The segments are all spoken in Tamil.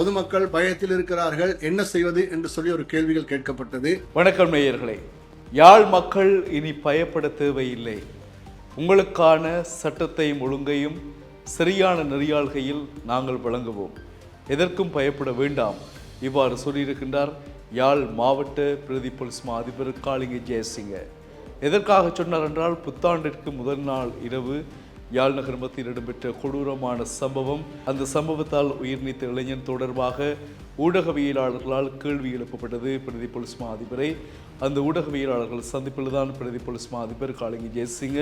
பொதுமக்கள் பயத்தில் இருக்கிறார்கள், என்ன செய்வது என்று சொல்லி ஒரு கேள்விகள் கேட்கப்பட்டது. வணக்கம் நேயர்களே, யாழ் மக்கள் இனி பயப்பட தேவையில்லை. உங்களுக்கான சட்டத்தையும் ஒழுங்கையும் சரியான நெறியாள்கையில் நாங்கள் வழங்குவோம். எதற்கும் பயப்பட வேண்டாம். இவ்வாறு சொல்லியிருக்கின்றார் யாழ் மாவட்ட பிரதி போலீஸ் மா அதிபர் காளிங்க ஜெயசிங்க. எதற்காக சொன்னார் என்றால், புத்தாண்டிற்கு முதல் நாள் இரவு யாழ் நகர் மத்தியில் இடம்பெற்ற கொடூரமான சம்பவம், அந்த சம்பவத்தால் உயிர் நீத்த இளைஞன் தொடர்பாக ஊடகவியலாளர்களால் கேள்வி எழுப்பப்பட்டது பிரதி போலீஸ் மா அதிபரை. அந்த ஊடகவியலாளர்கள் சந்திப்பில் தான் பிரதி போலீஸ் மா அதிபர் காளிங்க ஜெயசிங்க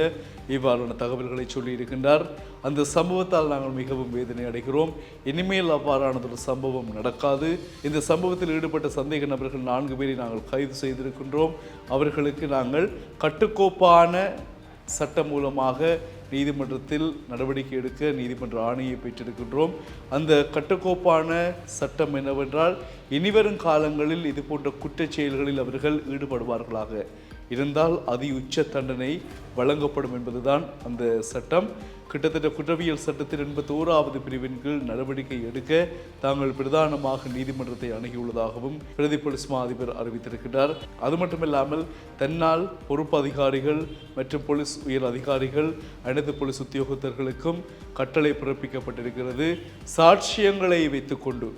இவ்வாறான தகவல்களை சொல்லியிருக்கின்றார். அந்த சம்பவத்தால் நாங்கள் மிகவும் வேதனை அடைகிறோம். இனிமேல் அவ்வாறானதொரு சம்பவம் நடக்காது. இந்த சம்பவத்தில் ஈடுபட்ட சந்தேக நபர்கள் 4 பேரை நாங்கள் கைது செய்திருக்கின்றோம். அவர்களுக்கு நாங்கள் கட்டுக்கோப்பான சட்டம் மூலமாக நீதிமன்றத்தில் நடவடிக்கை எடுக்க நீதிமன்ற ஆணையை பெற்றிருக்கின்றோம். அந்த கட்டுக்கோப்பான சட்டம் என்னவென்றால், இனிவரும் காலங்களில் இது போன்ற குற்றச் செயல்களில் அவர்கள் ஈடுபடுவார்களாக இருந்தால் அதி உச்ச தண்டனை வழங்கப்படும் என்பதுதான் அந்த சட்டம். கிட்டத்தட்ட குற்றவியல் சட்டத்தில் 81வது பிரிவின் கீழ் நடவடிக்கை எடுக்க தாங்கள் பிரதானமாக நீதிமன்றத்தை அணுகியுள்ளதாகவும் பிரதி போலீஸ் மா அதிபர் அறிவித்திருக்கிறார். அது மட்டுமில்லாமல் தன்னால் பொறுப்பு அதிகாரிகள் மற்றும் போலீஸ் உயர் அதிகாரிகள் அனைத்து போலீஸ் உத்தியோகத்தர்களுக்கும் கட்டளை பிறப்பிக்கப்பட்டிருக்கிறது. சாட்சியங்களை வைத்துக்கொண்டு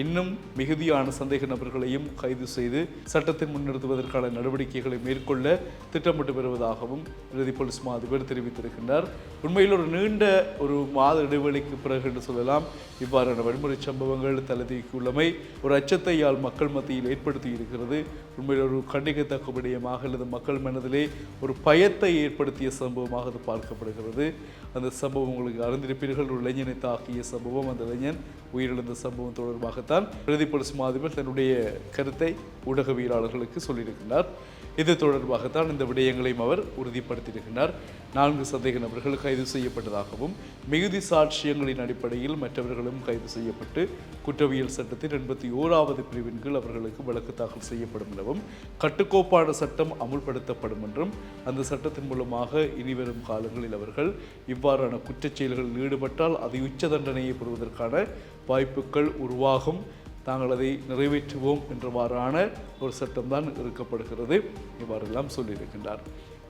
இன்னும் மிகுதியான சந்தேக நபர்களையும் கைது செய்து சட்டத்தை முன்னிறுத்துவதற்கான நடவடிக்கைகளை மேற்கொள்ள திட்டமிட்டு வருவதாகவும் பிரதி போலீஸ் மா அதிபர் தெரிவித்திருக்கின்றார். உண்மையில் ஒரு நீண்ட ஒரு மாத இடைவெளிக்கு பிறகு என்று சொல்லலாம் இவ்வாறான வன்முறை சம்பவங்கள் தலைதூக்கியுள்ளமை ஒரு அச்சத்தை யாழ் மக்கள் மத்தியில் ஏற்படுத்தி இருக்கிறது. உண்மையில் ஒரு கண்டிக்கத்தக்க விடயமாக அல்லது மக்கள் மனதிலே ஒரு பயத்தை ஏற்படுத்திய சம்பவமாக அது பார்க்கப்படுகிறது. அந்த சம்பவம் உங்களுக்கு அறிந்திருப்பீர்கள், ஒரு இளைஞனை தாக்கிய சம்பவம். அந்த இளைஞன் உயிரிழந்த சம்பவம் தொடர்பாகத்தான் பிரதி போலீஸ் மா அதிபர் தன்னுடைய கருத்தை ஊடகவியலாளர்களுக்கு சொல்லியிருக்கிறார். இது தொடர்பாகத்தான் இந்த விடயங்களையும் அவர் உறுதிப்படுத்தியிருக்கிறார். 4 சந்தேக நபர்கள் கைது செய்யப்பட்டதாகவும் மிகுதி சாட்சியங்களின் அடிப்படையில் மற்றவர்களும் கைது செய்யப்பட்டு குற்றவியல் சட்டத்தின் 81வது பிரிவின் கீழ் அவர்களுக்கு வழக்கு தாக்கல் செய்யப்படும் எனவும் கட்டுக்கோப்பான சட்டம் அமுல்படுத்தப்படும் என்றும் அந்த சட்டத்தின் மூலமாக இனிவரும் காலங்களில் அவர்கள் இவ்வாறான குற்றச் செயல்களில் ஈடுபட்டால் அதை உச்ச தண்டனையை பெறுவதற்கான வாய்ப்புகள் உருவாகும். தாங்கள் அதை நிறைவேற்றுவோம் என்றவாறான ஒரு சட்டம்தான் இருக்கப்படுகிறது. இவ்வாறெல்லாம் சொல்லியிருக்கின்றார்.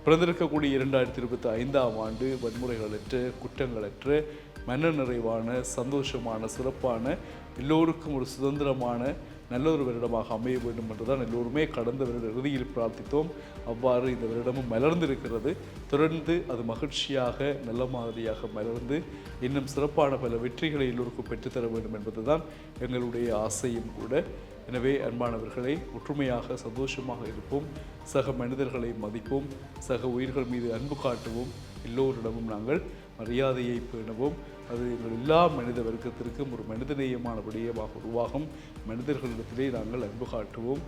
பிறந்திருக்கக்கூடிய 2025ஆம் ஆண்டு வன்முறைகளற்ற, குற்றங்களற்ற, மன நிறைவான, சந்தோஷமான, சிறப்பான, எல்லோருக்கும் ஒரு சுதந்திரமான நல்ல ஒரு வருடமாக அமைய வேண்டும் என்றுதான் எல்லோருமே கடந்த வருட இறுதியில் பிரார்த்தித்தோம். அவ்வாறு இந்த வருடமும் மலர்ந்திருக்கிறது. தொடர்ந்து அது மகிழ்ச்சியாக நல்ல மாதிரியாக மலர்ந்து இன்னும் சிறப்பான பல வெற்றிகளை எல்லோருக்கும் பெற்றுத்தர வேண்டும் என்பதுதான் எங்களுடைய ஆசையும் கூட. எனவே அன்பானவர்களை, ஒற்றுமையாக சந்தோஷமாக இருப்போம், சக மனிதர்களை மதிப்போம், சக உயிர்கள் மீது அன்பு காட்டுவோம், எல்லோரிடமும் நாங்கள் மரியாதையை பேணுவோம். அது எங்கள் எல்லா மனித வர்க்கத்திற்கும் ஒரு மனிதநேயமான விடயமாக உருவாகும். மனிதர்களிடத்திலே நாங்கள் அன்பு காட்டுவோம்.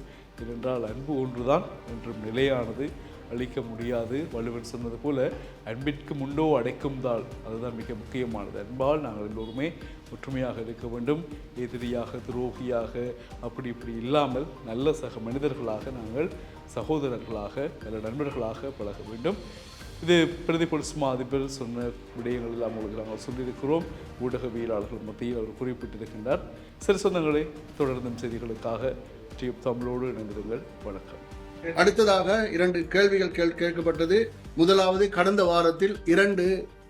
ஏனென்றால் அன்பு ஒன்றுதான் என்றும் நிலையானது, அழிக்க முடியாது. வள்ளுவன் சொன்னது போல, அன்பிற்கு முண்டோ அடைக்கும் தாள், அதுதான் மிக முக்கியமானது. அன்பால் நாங்கள் எல்லோருமே ஒற்றுமையாக இருக்க வேண்டும். எதிரியாக, துரோகியாக, அப்படி இப்படி இல்லாமல் நல்ல சக மனிதர்களாக, நாங்கள் சகோதரர்களாக, நல்ல நண்பர்களாக பழக வேண்டும். இது பிரதி போலீஸ் மா அதிபர் சொன்ன விடயங்கள் எல்லாம் உங்களுக்கு நாங்கள் சொல்லியிருக்கிறோம். ஊடகவியலாளர்கள் மத்தியில் அவர் குறிப்பிட்டிருக்கின்றார். சரி சொந்தங்களே, தொடர்ந்தும் செய்திகளுக்காக டியூப் தமிழோடு இணைந்திருங்கள். வணக்கம். அடுத்ததாக 2 கேள்விகள் கேட்கப்பட்டது. முதலாவது, கடந்த வாரத்தில் 2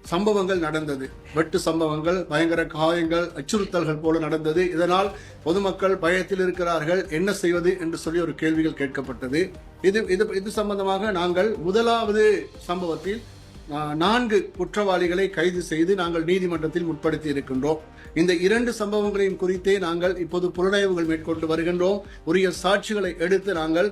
சம்பவங்கள் நடந்தது. வெட்டு சம்பவங்கள், பயங்கர காயங்கள், அச்சுறுத்தல்கள் போல நடந்தது. இதனால் பொதுமக்கள் பயத்தில் இருக்கிறார்கள், என்ன செய்வது என்று சொல்லி ஒரு கேள்விகள் கேட்கப்பட்டது. இது சம்பந்தமாக நாங்கள் முதலாவது சம்பவத்தில் 4 குற்றவாளிகளை கைது செய்து நாங்கள் நீதிமன்றத்தில் முற்படுத்தி இருக்கின்றோம். இந்த 2 சம்பவங்களையும் குறித்தே நாங்கள் இப்போது புலனாய்வுகள் மேற்கொண்டு வருகின்றோம். உரிய சாட்சிகளை எடுத்து நாங்கள்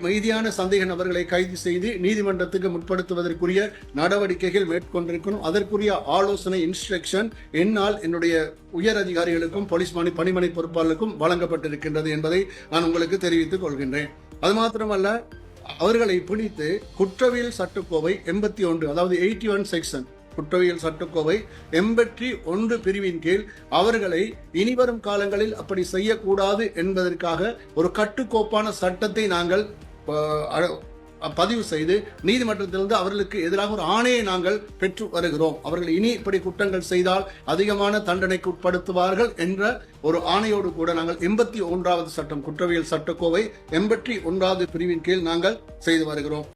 மீதியான சந்தேக நபர்களை கைது செய்து நீதிமன்றத்துக்கு முற்படுத்துவதற்குரிய நடவடிக்கைகள் மேற்கொண்டிருக்கணும். அதற்குரிய ஆலோசனை, இன்ஸ்ட்ரக்ஷன் என்னால் என்னுடைய உயர் அதிகாரிகளுக்கும் போலீஸ் பணிமனை பொறுப்பாளருக்கும் வழங்கப்பட்டிருக்கின்றது என்பதை நான் உங்களுக்கு தெரிவித்துக் கொள்கின்றேன். அது மாத்திரமல்ல, அவர்களை பிடித்து குற்றவியல் சட்டக்கோவை 81, அதாவது 81 செக்ஷன், குற்றவியல் சட்டக்கோவை 81 பிரிவின் கீழ் அவர்களை இனிவரும் காலங்களில் அப்படி செய்யக்கூடாது என்பதற்காக ஒரு கட்டுக்கோப்பான சட்டத்தை நாங்கள் பதிவு செய்து நீதிமன்றத்திலிருந்து அவர்களுக்கு எதிராக ஒரு ஆணையை நாங்கள் பெற்று வருகிறோம். அவர்கள் இனி இப்படி குற்றங்கள் செய்தால் அதிகமான தண்டனைக்கு உட்படுத்துவார்கள் என்ற ஒரு ஆணையோடு கூட நாங்கள் 81வது சட்டம் குற்றவியல் சட்டக்கோவை 81வது பிரிவின் கீழ் நாங்கள் செய்து வருகிறோம்.